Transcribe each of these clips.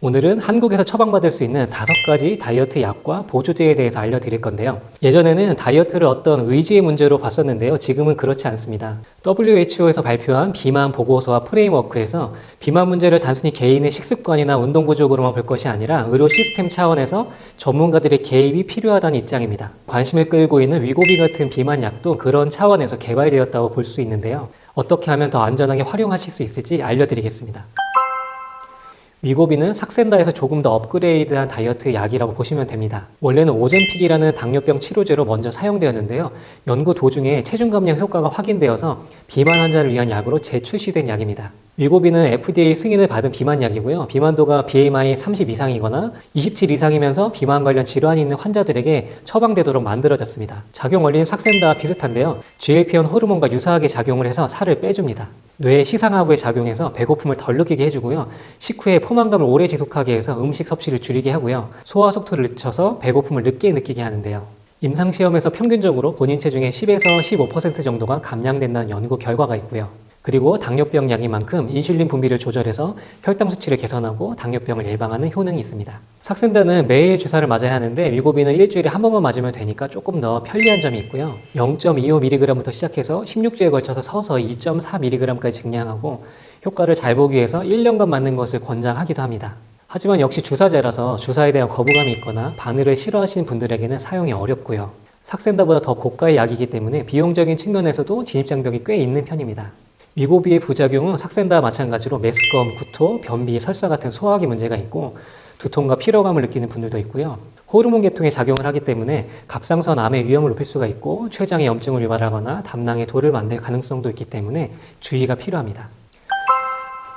오늘은 한국에서 처방받을 수 있는 5가지 다이어트 약과 보조제에 대해서 알려드릴 건데요. 예전에는 다이어트를 어떤 의지의 문제로 봤었는데요. 지금은 그렇지 않습니다. WHO에서 발표한 비만 보고서와 프레임워크에서 비만 문제를 단순히 개인의 식습관이나 운동 부족으로만 볼 것이 아니라 의료 시스템 차원에서 전문가들의 개입이 필요하다는 입장입니다. 관심을 끌고 있는 위고비 같은 비만 약도 그런 차원에서 개발되었다고 볼 수 있는데요. 어떻게 하면 더 안전하게 활용하실 수 있을지 알려드리겠습니다. 위고비는 삭센다에서 조금 더 업그레이드한 다이어트 약이라고 보시면 됩니다. 원래는 오젬픽이라는 당뇨병 치료제로 먼저 사용되었는데요. 연구 도중에 체중 감량 효과가 확인되어서 비만 환자를 위한 약으로 재출시된 약입니다. 위고비는 FDA 승인을 받은 비만 약이고요. 비만도가 BMI 30 이상이거나 27 이상이면서 비만 관련 질환이 있는 환자들에게 처방되도록 만들어졌습니다. 작용 원리는 삭센다와 비슷한데요. GLP-1 호르몬과 유사하게 작용을 해서 살을 빼줍니다. 뇌의 시상하부에 작용해서 배고픔을 덜 느끼게 해주고요. 식후에 포만감을 오래 지속하게 해서 음식 섭취를 줄이게 하고요. 소화 속도를 늦춰서 배고픔을 늦게 느끼게 하는데요. 임상시험에서 평균적으로 본인 체중의 10에서 15% 정도가 감량된다는 연구 결과가 있고요. 그리고 당뇨병 약인 만큼 인슐린 분비를 조절해서 혈당 수치를 개선하고 당뇨병을 예방하는 효능이 있습니다. 삭센다는 매일 주사를 맞아야 하는데 위고비는 일주일에 한 번만 맞으면 되니까 조금 더 편리한 점이 있고요. 0.25mg부터 시작해서 16주에 걸쳐서 서서히 2.4mg까지 증량하고 효과를 잘 보기 위해서 1년간 맞는 것을 권장하기도 합니다. 하지만 역시 주사제라서 주사에 대한 거부감이 있거나 바늘을 싫어하시는 분들에게는 사용이 어렵고요. 삭센다보다 더 고가의 약이기 때문에 비용적인 측면에서도 진입장벽이 꽤 있는 편입니다. 위고비의 부작용은 삭센다와 마찬가지로 메스꺼움, 구토, 변비, 설사 같은 소화기 문제가 있고 두통과 피로감을 느끼는 분들도 있고요. 호르몬 계통에 작용을 하기 때문에 갑상선 암의 위험을 높일 수가 있고 췌장의 염증을 유발하거나 담낭에 돌을 만들 가능성도 있기 때문에 주의가 필요합니다.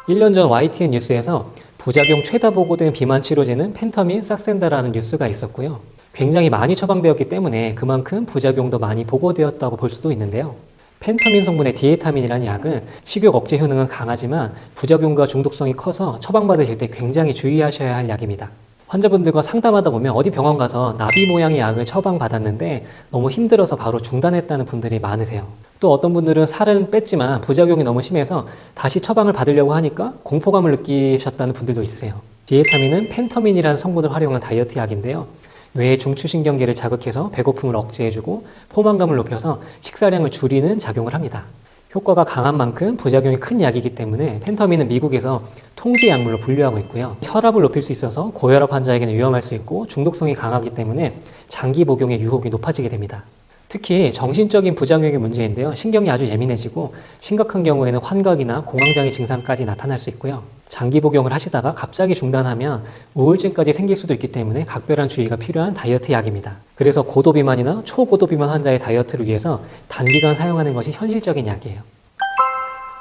1년 전 YTN 뉴스에서 부작용 최다 보고된 비만 치료제는 펜터민, 삭센다라는 뉴스가 있었고요. 굉장히 많이 처방되었기 때문에 그만큼 부작용도 많이 보고되었다고 볼 수도 있는데요. 펜터민 성분의 디에타민이라는 약은 식욕 억제 효능은 강하지만 부작용과 중독성이 커서 처방받으실 때 굉장히 주의하셔야 할 약입니다. 환자분들과 상담하다 보면 어디 병원 가서 나비 모양의 약을 처방받았는데 너무 힘들어서 바로 중단했다는 분들이 많으세요. 또 어떤 분들은 살은 뺐지만 부작용이 너무 심해서 다시 처방을 받으려고 하니까 공포감을 느끼셨다는 분들도 있으세요. 디에타민은 펜터민이라는 성분을 활용한 다이어트 약인데요. 뇌의 중추신경계를 자극해서 배고픔을 억제해주고 포만감을 높여서 식사량을 줄이는 작용을 합니다. 효과가 강한 만큼 부작용이 큰 약이기 때문에 펜터민은 미국에서 통제 약물로 분류하고 있고요. 혈압을 높일 수 있어서 고혈압 환자에게는 위험할 수 있고 중독성이 강하기 때문에 장기 복용의 유혹이 높아지게 됩니다. 특히 정신적인 부작용의 문제인데요. 신경이 아주 예민해지고 심각한 경우에는 환각이나 공황장애 증상까지 나타날 수 있고요. 장기 복용을 하시다가 갑자기 중단하면 우울증까지 생길 수도 있기 때문에 각별한 주의가 필요한 다이어트 약입니다. 그래서 고도비만이나 초고도비만 환자의 다이어트를 위해서 단기간 사용하는 것이 현실적인 약이에요.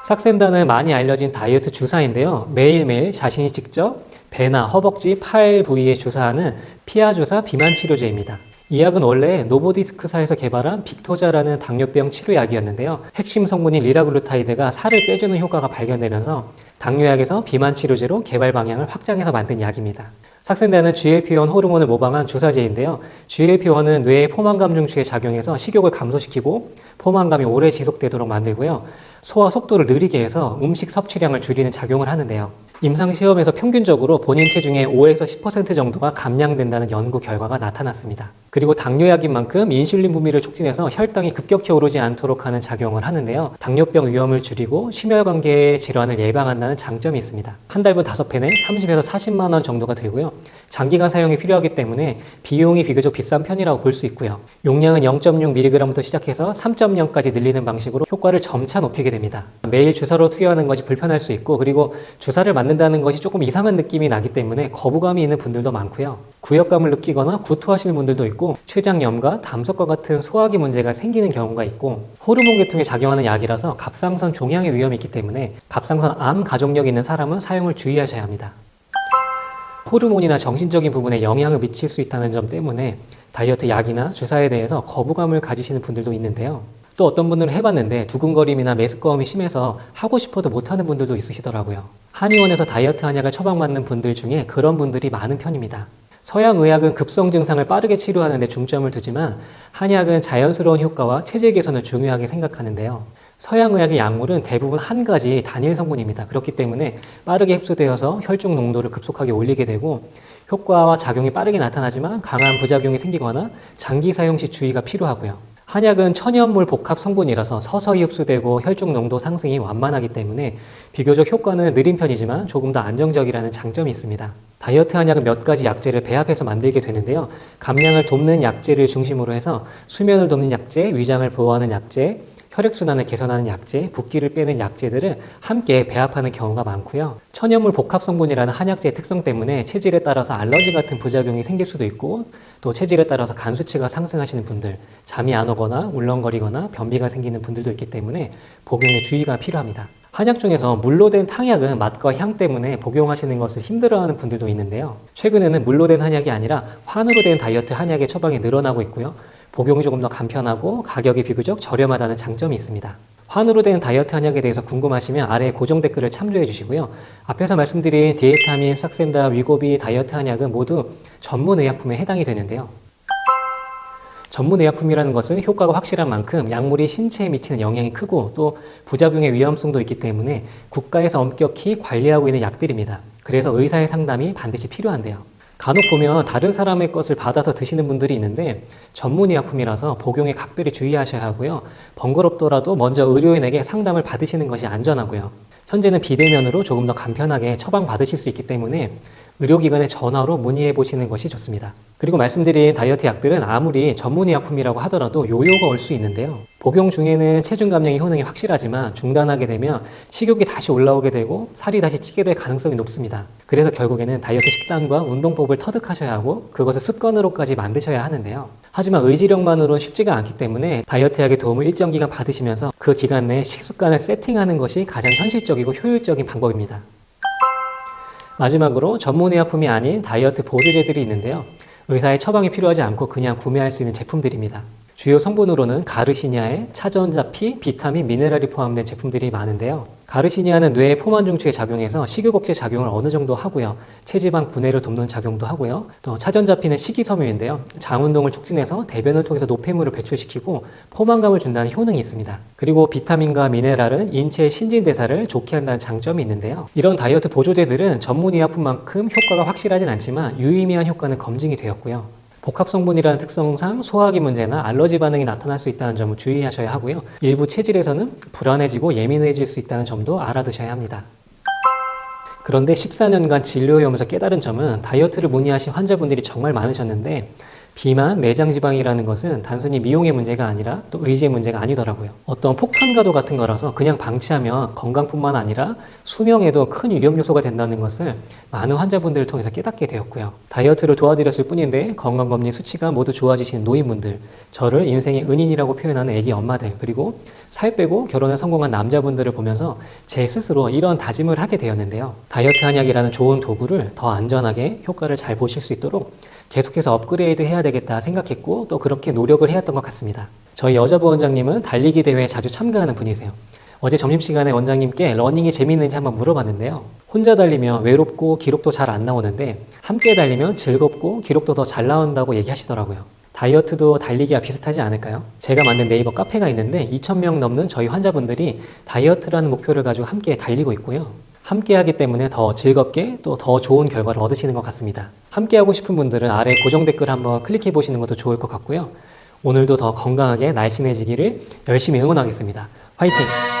삭센다는 많이 알려진 다이어트 주사인데요. 매일매일 자신이 직접 배나 허벅지, 팔 부위에 주사하는 피하 주사 비만 치료제입니다. 이 약은 원래 노보디스크사에서 개발한 빅토자라는 당뇨병 치료약이었는데요. 핵심 성분인 리라글루타이드가 살을 빼주는 효과가 발견되면서 당뇨약에서 비만 치료제로 개발 방향을 확장해서 만든 약입니다. 삭센다는 GLP-1 호르몬을 모방한 주사제인데요. GLP-1은 뇌의 포만감 중추에 작용해서 식욕을 감소시키고 포만감이 오래 지속되도록 만들고요. 소화 속도를 느리게 해서 음식 섭취량을 줄이는 작용을 하는데요. 임상시험에서 평균적으로 본인 체중의 5에서 10% 정도가 감량된다는 연구 결과가 나타났습니다. 그리고 당뇨약인 만큼 인슐린 분비를 촉진해서 혈당이 급격히 오르지 않도록 하는 작용을 하는데요. 당뇨병 위험을 줄이고 심혈관계 질환을 예방한다는 장점이 있습니다. 한 달분 5펜에 30에서 40만 원 정도가 들고요. 장기간 사용이 필요하기 때문에 비용이 비교적 비싼 편이라고 볼 수 있고요. 용량은 0.6mg부터 시작해서 3.0까지 늘리는 방식으로 효과를 점차 높이게 됩니다. 매일 주사로 투여하는 것이 불편할 수 있고 그리고 주사를 맞는다는 것이 조금 이상한 느낌이 나기 때문에 거부감이 있는 분들도 많고요. 구역감을 느끼거나 구토하시는 분들도 있고 췌장염과 담석과 같은 소화기 문제가 생기는 경우가 있고 호르몬 계통에 작용하는 약이라서 갑상선 종양의 위험이 있기 때문에 갑상선 암 가족력 있는 사람은 사용을 주의하셔야 합니다. 호르몬이나 정신적인 부분에 영향을 미칠 수 있다는 점 때문에 다이어트 약이나 주사에 대해서 거부감을 가지시는 분들도 있는데요. 또 어떤 분들은 해봤는데 두근거림이나 메스꺼움이 심해서 하고 싶어도 못하는 분들도 있으시더라고요. 한의원에서 다이어트 한약을 처방받는 분들 중에 그런 분들이 많은 편입니다. 서양 의학은 급성 증상을 빠르게 치료하는 데 중점을 두지만 한의학은 자연스러운 효과와 체질 개선을 중요하게 생각하는데요. 서양 의학의 약물은 대부분 한 가지 단일 성분입니다. 그렇기 때문에 빠르게 흡수되어서 혈중 농도를 급속하게 올리게 되고 효과와 작용이 빠르게 나타나지만 강한 부작용이 생기거나 장기 사용 시 주의가 필요하고요. 한약은 천연물 복합 성분이라서 서서히 흡수되고 혈중 농도 상승이 완만하기 때문에 비교적 효과는 느린 편이지만 조금 더 안정적이라는 장점이 있습니다. 다이어트 한약은 몇 가지 약재를 배합해서 만들게 되는데요. 감량을 돕는 약재를 중심으로 해서 수면을 돕는 약재, 위장을 보호하는 약재, 혈액순환을 개선하는 약재, 붓기를 빼는 약재들을 함께 배합하는 경우가 많고요. 천연물 복합 성분이라는 한약재의 특성 때문에 체질에 따라서 알러지 같은 부작용이 생길 수도 있고 또 체질에 따라서 간 수치가 상승하시는 분들, 잠이 안 오거나 울렁거리거나 변비가 생기는 분들도 있기 때문에 복용에 주의가 필요합니다. 한약 중에서 물로 된 탕약은 맛과 향 때문에 복용하시는 것을 힘들어하는 분들도 있는데요. 최근에는 물로 된 한약이 아니라 환으로 된 다이어트 한약의 처방이 늘어나고 있고요. 복용이 조금 더 간편하고 가격이 비교적 저렴하다는 장점이 있습니다. 환으로 된 다이어트 한약에 대해서 궁금하시면 아래 고정 댓글을 참조해 주시고요. 앞에서 말씀드린 디에타민, 싹센다, 위고비, 다이어트 한약은 모두 전문 의약품에 해당이 되는데요. 전문 의약품이라는 것은 효과가 확실한 만큼 약물이 신체에 미치는 영향이 크고 또 부작용의 위험성도 있기 때문에 국가에서 엄격히 관리하고 있는 약들입니다. 그래서 의사의 상담이 반드시 필요한데요. 간혹 보면 다른 사람의 것을 받아서 드시는 분들이 있는데 전문 의약품이라서 복용에 각별히 주의하셔야 하고요. 번거롭더라도 먼저 의료인에게 상담을 받으시는 것이 안전하고요. 현재는 비대면으로 조금 더 간편하게 처방받으실 수 있기 때문에 의료기관에 전화로 문의해 보시는 것이 좋습니다. 그리고 말씀드린 다이어트 약들은 아무리 전문의약품이라고 하더라도 요요가 올 수 있는데요. 복용 중에는 체중 감량의 효능이 확실하지만 중단하게 되면 식욕이 다시 올라오게 되고 살이 다시 찌게 될 가능성이 높습니다. 그래서 결국에는 다이어트 식단과 운동법을 터득하셔야 하고 그것을 습관으로까지 만드셔야 하는데요. 하지만 의지력만으로는 쉽지가 않기 때문에 다이어트 약의 도움을 일정 기간 받으시면서 그 기간 내에 식습관을 세팅하는 것이 가장 현실적이고 효율적인 방법입니다. 마지막으로 전문의약품이 아닌 다이어트 보조제들이 있는데요. 의사의 처방이 필요하지 않고 그냥 구매할 수 있는 제품들입니다. 주요 성분으로는 가르시니아에 차전자피, 비타민, 미네랄이 포함된 제품들이 많은데요. 가르시니아는 뇌의 포만 중추에 작용해서 식욕 억제 작용을 어느 정도 하고요. 체지방 분해를 돕는 작용도 하고요. 또 차전자피는 식이섬유인데요. 장 운동을 촉진해서 대변을 통해서 노폐물을 배출시키고 포만감을 준다는 효능이 있습니다. 그리고 비타민과 미네랄은 인체의 신진대사를 좋게 한다는 장점이 있는데요. 이런 다이어트 보조제들은 전문의약품만큼 효과가 확실하진 않지만 유의미한 효과는 검증이 되었고요. 복합 성분이라는 특성상 소화기 문제나 알러지 반응이 나타날 수 있다는 점을 주의하셔야 하고요. 일부 체질에서는 불안해지고 예민해질 수 있다는 점도 알아두셔야 합니다. 그런데 14년간 진료해 오면서 깨달은 점은 다이어트를 문의하신 환자분들이 정말 많으셨는데 비만, 내장지방이라는 것은 단순히 미용의 문제가 아니라 또 의지의 문제가 아니더라고요. 어떤 폭탄가도 같은 거라서 그냥 방치하면 건강뿐만 아니라 수명에도 큰 위험 요소가 된다는 것을 많은 환자분들을 통해서 깨닫게 되었고요. 다이어트를 도와드렸을 뿐인데 건강검진 수치가 모두 좋아지시는 노인분들, 저를 인생의 은인이라고 표현하는 애기 엄마들, 그리고 살 빼고 결혼에 성공한 남자분들을 보면서 제 스스로 이런 다짐을 하게 되었는데요. 다이어트 한약이라는 좋은 도구를 더 안전하게 효과를 잘 보실 수 있도록 계속해서 업그레이드 해야 되겠다 생각했고 또 그렇게 노력을 해왔던 것 같습니다. 저희 여자부 원장님은 달리기 대회에 자주 참가하는 분이세요. 어제 점심시간에 원장님께 러닝이 재미있는지 한번 물어봤는데요. 혼자 달리면 외롭고 기록도 잘 안 나오는데 함께 달리면 즐겁고 기록도 더 잘 나온다고 얘기하시더라고요. 다이어트도 달리기와 비슷하지 않을까요? 제가 만든 네이버 카페가 있는데 2,000명 넘는 저희 환자분들이 다이어트라는 목표를 가지고 함께 달리고 있고요. 함께 하기 때문에 더 즐겁게 또 더 좋은 결과를 얻으시는 것 같습니다. 함께 하고 싶은 분들은 아래 고정 댓글 한번 클릭해 보시는 것도 좋을 것 같고요. 오늘도 더 건강하게 날씬해지기를 열심히 응원하겠습니다. 화이팅!